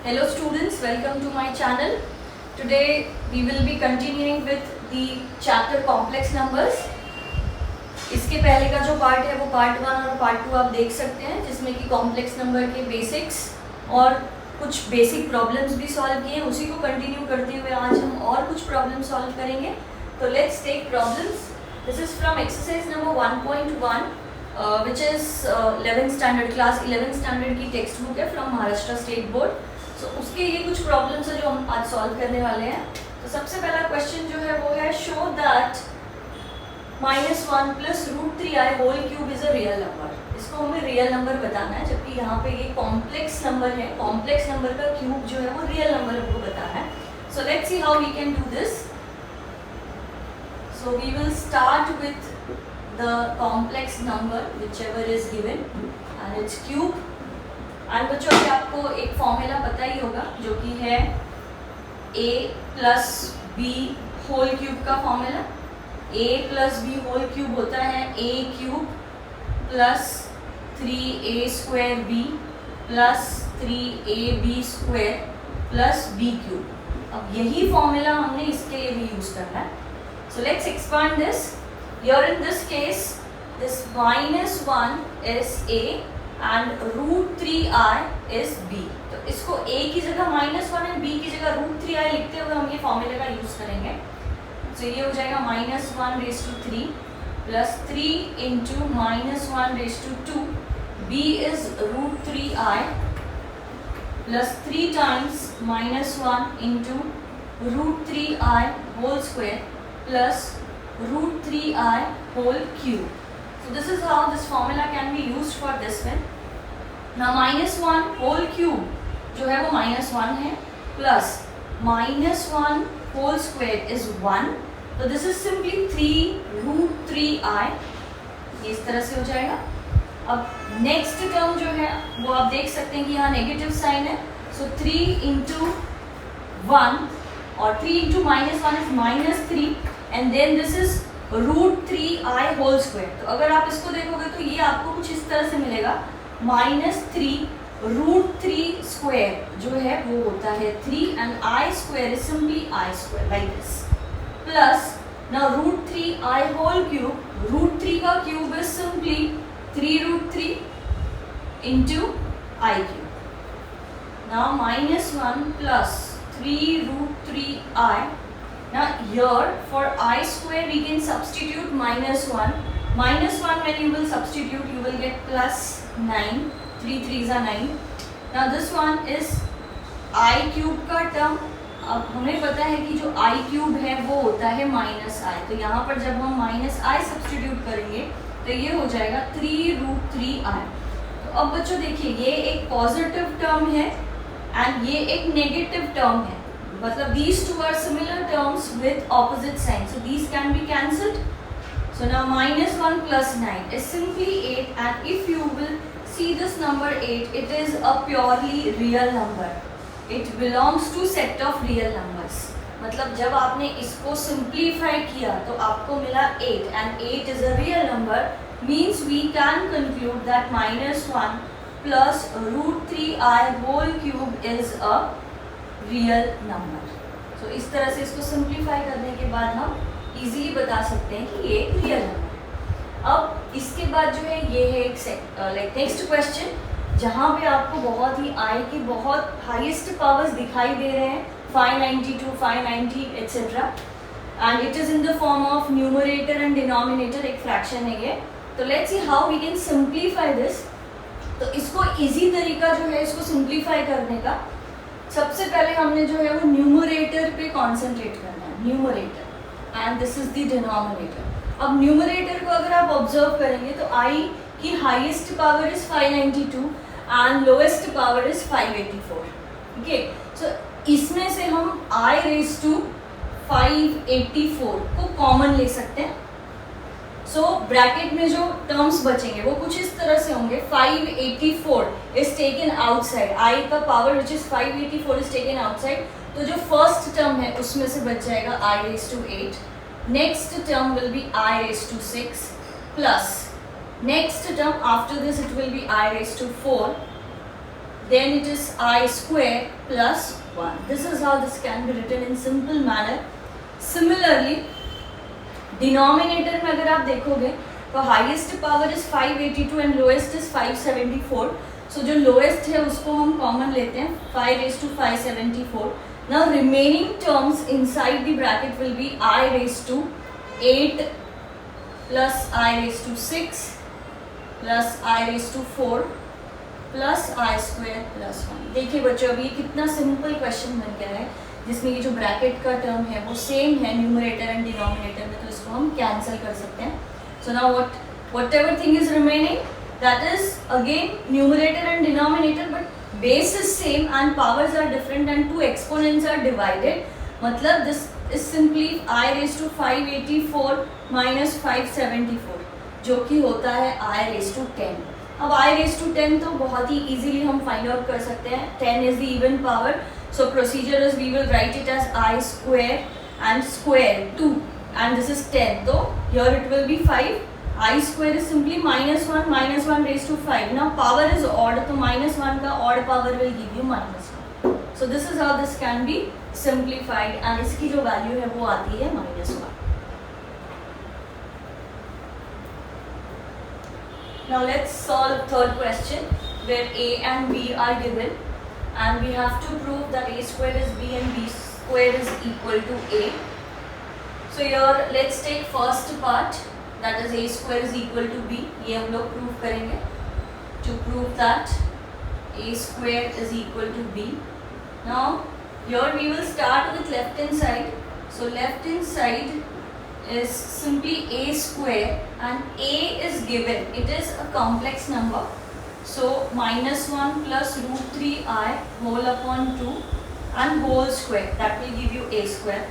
Hello students, welcome to my channel. Today we will be continuing with the chapter complex numbers. इसके पहले का जो part है वो पार्ट 1 और पार्ट 2 आप देख सकते हैं, जिसमें कि कॉम्प्लेक्स नंबर के बेसिक्स और कुछ बेसिक प्रॉब्लम्स भी सॉल्व किए हैं। उसी को कंटिन्यू करते हुए आज हम और कुछ प्रॉब्लम सॉल्व करेंगे। तो let's take problems. This is from exercise number 1.1 which is 11th standard class 11th standard की टेक्स्ट बुक है फ्रॉम महाराष्ट्र स्टेट बोर्ड। तो उसके ये कुछ प्रॉब्लम्स है जो हम आज सॉल्व करने वाले हैं। तो सबसे पहला क्वेश्चन जो है वो है show that -1 plus √3i whole cube is a real number. इसको हमें रियल नंबर बताना है, जबकि यहाँ पे ये कॉम्प्लेक्स नंबर है। कॉम्प्लेक्स नंबर का क्यूब जो है वो रियल नंबर हमको बताना है। So let's see how we can do this. So we will start with the complex number whichever is given and its cube. And बच्चों अभी आपको एक फॉर्मूला पता ही होगा जो कि है a plus B whole cube का फॉर्मूला। a plus B whole cube होता है a cube plus 3a square b plus 3ab square plus b cube. अब यही फॉर्मूला हमने इसके लिए भी यूज करना है। So let's expand this. Here in this case this -1 is a and √3i is b। तो इसको a की जगह -1 एंड b की जगह √3i लिखते हुए हम ये फॉर्मूले का यूज करेंगे। तो ये हो जाएगा -1�3 plus 3 into -1�2। b is √3i plus 3 times -1 into √3i whole square plus √3i whole cube. So this is how this formula can be used for this one. Now -1 whole cube जो है वो -1 है plus -1 whole square is 1. So this is simply 3√3i। ये इस तरह से हो जाएगा। अब नेक्स्ट टर्म जो है वो आप देख सकते हैं कि यहाँ नेगेटिव साइन है। सो 3 इंटू 1 और 3 into -1 is -3 and then this is √3i whole square. तो अगर आप इसको देखोगे तो ये आपको कुछ इस तरह से मिलेगा -3 √3 स्क्वायर जो है वो होता है 3 and i square is simply i square like this plus now √3i whole cube. √3 का cube is simply 3√3 into i cube. Now -1 plus 3√3i। Now here for I square we can substitute -1. -1 when you will substitute you will get plus 9. 3 3s are 9. Now this one is I cube का term. अब हमें पता है कि जो I cube है वो होता है -i। तो यहाँ पर जब हम -i सब्सटीट्यूट करेंगे तो ये हो जाएगा 3√3i। तो अब बच्चों देखिए ये एक पॉजिटिव टर्म है एंड ये एक नेगेटिव टर्म है। मतलब these two are similar terms with opposite signs, so these can be cancelled. So now -1 plus 9 is simply 8 and if you will see this number 8, it is a purely real number. It belongs to set of real numbers. मतलब जब आपने इसको simplify किया तो आपको मिला 8 and 8 is a real number, means we can conclude that -1 plus √3i whole cube is a real number. तो इस तरह से इसको सिंप्लीफाई करने के बाद हम इजीली बता सकते हैं कि ये रियल नंबर। अब इसके बाद जो है ये है एक लाइक नेक्स्ट क्वेश्चन जहाँ पे आपको बहुत ही आई की बहुत हाईएस्ट पावर्स दिखाई दे रहे हैं 592 590 etcetera and it is in the form of numerator and denominator. एक फ्रैक्शन है ये। तो let's see how we can simplify this. तो इसको इजी तरीका जो है इसको सिंप्लीफाई करने का, सबसे पहले हमने जो है वो न्यूमरेटर पे कॉन्सेंट्रेट करना है। Numerator and this is the denominator. अब न्यूमरेटर को अगर आप ऑब्जर्व करेंगे तो i की highest power is 592 and lowest power is 584। ठीक है, सो इसमें से हम i रेज टू 584 को कॉमन ले सकते हैं। सो ब्रैकेट में जो टर्म्स बचेंगे वो कुछ इस तरह से होंगे। 584 इज टेकन आउटसाइड। i का power which is 584 is taken outside. तो जो फर्स्ट टर्म है उसमें से बच जाएगा i raise to 8। Next term will be i raise to 6 plus next term after this it will be i raise to 4 then it is I square plus 1. This is how this can be written in simple manner. Similarly, denominator में अगर आप देखोगे तो highest power is 582 and lowest is 574. So जो lowest है उसको हम common लेते हैं 5 raised to 574. Now remaining terms inside the bracket will be I raised to 8 plus I raised to 6 plus I raised to 4 plus I square plus 1. देखिए बच्चों अभी कितना सिंपल क्वेश्चन बन गया है जिसमें ये जो ब्रैकेट का टर्म है वो सेम है न्यूमरेटर एंड डिनोमिनेटर में, तो इसको हम कैंसिल कर सकते हैं. So now whatever thing is remaining that is again numerator and denominator, but base is same and powers are different and two exponents are divided. मतलब this is simply i raise to 584 minus 574 जो कि होता है आई raise to 10. अब आई raise to 10 तो बहुत ही easily हम फाइंड आउट कर सकते हैं. 10 is the even power, so procedure is we will write it as I square and square 2 and this is 10. तो here it will be 5. I square is simply -1 raise to 5. Now power is odd, तो -1 का odd power will give you -1. So this is how this can be simplified and इसकी जो value है वो आती है -1. Now let's solve third question where a and b are given and we have to prove that a square is b and b square is equal to a. So here let's take first part, that is a square is equal to b. ये हम लोग prove करेंगे. To prove that a square is equal to b. Now here we will start with left hand side. So left hand side is simply a square and a is given, it is a complex number, so -1 plus root 3i whole upon 2 and whole square, that will give you a square.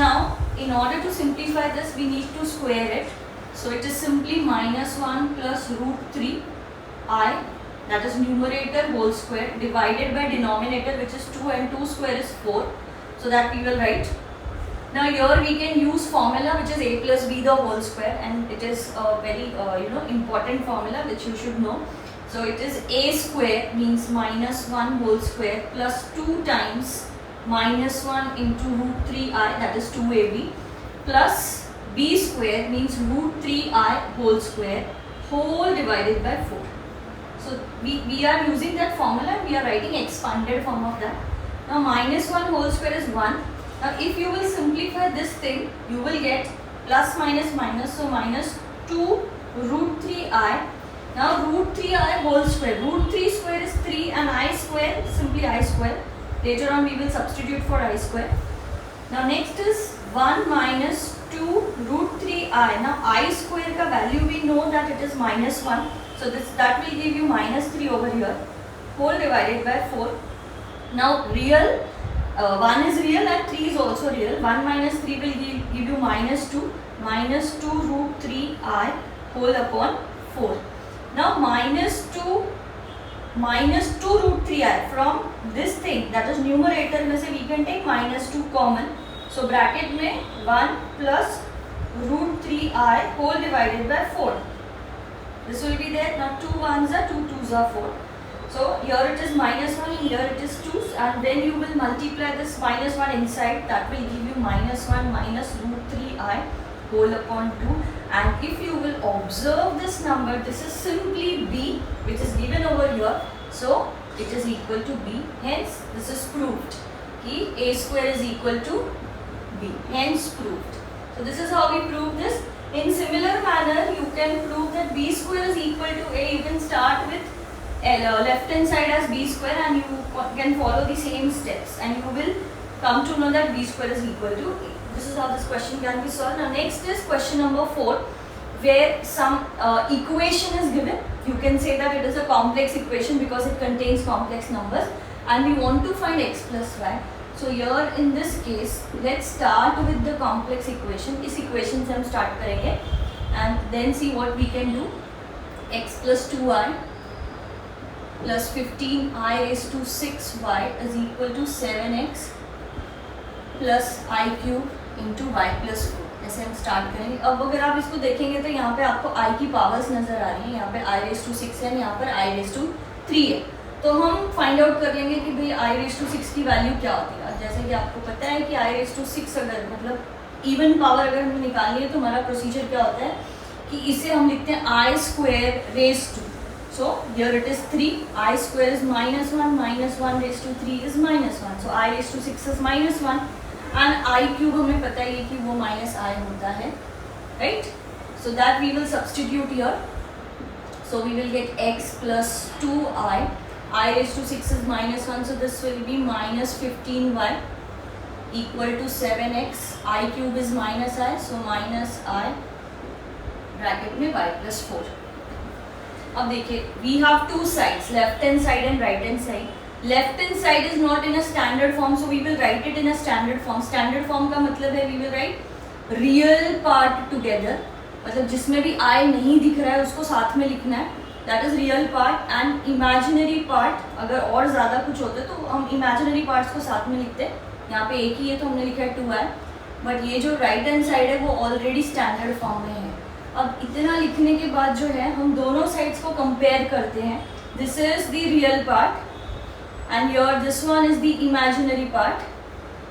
Now in order to simplify this we need to square it, so it is simply -1 plus root 3i, that is numerator whole square, divided by denominator which is 2 and 2 square is 4, so that we will write. Now here we can use formula which is a plus b the whole square, and it is a very important formula which you should know. So it is a square means -1 whole square plus 2 times -1 into root 3i, that is 2ab, plus b square means root 3i whole square whole divided by 4. So we are using that formula and we are writing expanded form of that. Now -1 whole square is 1. Now if you will simplify this thing, you will get plus minus minus, so -2 root 3i. Now root 3i whole square, root 3 square is 3 and I square, simply I square. Later on we will substitute for I square. Now next is 1 minus 2 root 3i. Now I square ka value we know that it is -1. So that will give you -3 over here, whole divided by 4. Now real 1 is real and 3 is also real. 1 minus 3 will give you -2 root 3i whole upon 4. Now -2 root 3i, from this thing that is numerator में से we can take -2 common. So bracket में 1 plus root 3i whole divided by 4. This will be there. Now 2 1s are 2 2s are 4. So here it is -1, here it is 2, and then you will multiply this -1 inside, that will give you -1 minus root 3i whole upon 2. And if you will observe this number, this is simply b which is given over here, so it is equal to b. Hence this is proved कि a square is equal to b. Hence proved. So this is how we prove this. In similar manner you can prove that b square is equal to a. You can start with left hand side as b square and you can follow the same steps and you will come to know that b square is equal to a. This is how this question can be solved. Now next is question number 4, where some equation is given. You can say that it is a complex equation because it contains complex numbers and we want to find x plus y. So here in this case let's start with the complex equation. इस equation से हम start करेंगे and then see what we can do. X plus 2y plus 15i raised to 6y is equal to 7x plus i cube into y plus 4. ऐसे हम start करेंगे. अब अगर आप इसको देखेंगे तो यहाँ पे आपको i की पावर्स नज़र आ रही हैं. यहाँ पे i raised to 6 है, यहाँ पर i raised to 3 है. तो हम फाइंड आउट कर लेंगे कि भाई आई रेस टू 6 की वैल्यू क्या होती है। जैसे कि आपको पता है कि आई रेस टू 6 अगर मतलब इवन पावर अगर हमें निकालनी है तो हमारा प्रोसीजर क्या होता है कि इसे हम लिखते हैं i square raise to, so here it is 3, i square is -1 raise to 3 is -1, so i raise to 6 is -1 and i cube हमें पता है कि वो -i होता है, right? So that we will substitute here, so we will get x plus 2i, I raised to 6 is -1, so this will be -15y equal to 7x, I cube is -i, so -i bracket में y plus 4. अब देखिए we have two sides, left hand side and right hand side. Left hand side is not in a standard form, so we will write it in a standard form. Standard form का मतलब है we will write real part together, मतलब जिसमें भी I नहीं दिख रहा है उसको साथ में लिखना है, that is real part, and imaginary part अगर और ज़्यादा कुछ होता है तो हम इमेजिनरी पार्ट्स को साथ में लिखते हैं. यहाँ पे एक ही है तो हमने लिखा है 2i, बट ये जो राइट हैंड साइड है वो ऑलरेडी स्टैंडर्ड फॉर्म में है. अब इतना लिखने के बाद जो है हम दोनों साइड्स को कंपेयर करते हैं. This is the real part and your this one is the imaginary part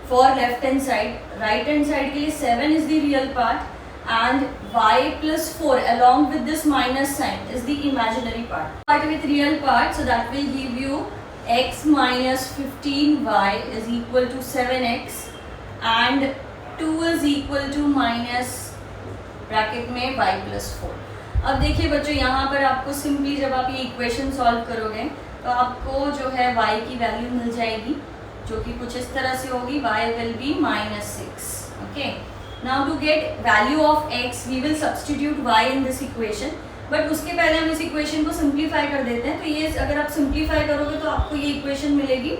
for left hand side. Right hand side के लिए 7 is the real part and y plus 4 along with this minus sign is the imaginary part. Part with real part, so that will give you x minus 15y is equal to 7x and 2 is equal to minus bracket में y plus 4. अब देखिए बच्चों यहाँ पर आपको simply जब आप ये इक्वेशन सॉल्व करोगे तो आपको जो है y की वैल्यू मिल जाएगी जो कि कुछ इस तरह से होगी, y will be -6. okay. Now to get value of x we will substitute y in this equation, but उसके पहले हम इस इक्वेशन को सिंप्लीफाई कर देते हैं. तो ये अगर आप सिंप्लीफाई करोगे तो आपको ये इक्वेशन मिलेगी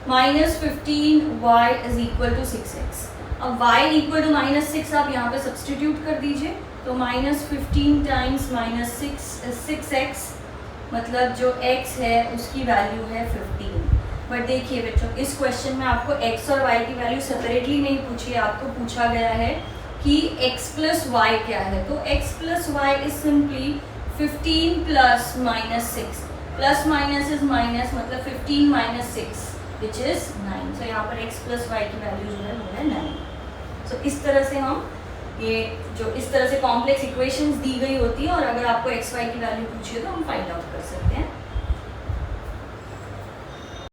-15y is equal to 6x. अब y equal to -6 आप यहाँ पे सब्सटीट्यूट कर दीजिए, तो -15 टाइम्स -6 is 6x, मतलब जो x है उसकी वैल्यू है 15. बट देखिए बच्चों इस क्वेश्चन में आपको x और y की वैल्यू सेपरेटली नहीं पूछी है, आपको पूछा गया है कि x plus y क्या है. तो x plus y is simply 15 plus -6, plus minus is minus, मतलब 15 minus 6 which is 9. so यहाँ पर x plus y की वैल्यू जो है वो है 9. so इस तरह से हम ये जो इस तरह से कॉम्प्लेक्स इक्वेशंस दी गई होती है और अगर आपको x y की वैल्यू पूछिए तो हम फाइंड आउट कर सकते हैं.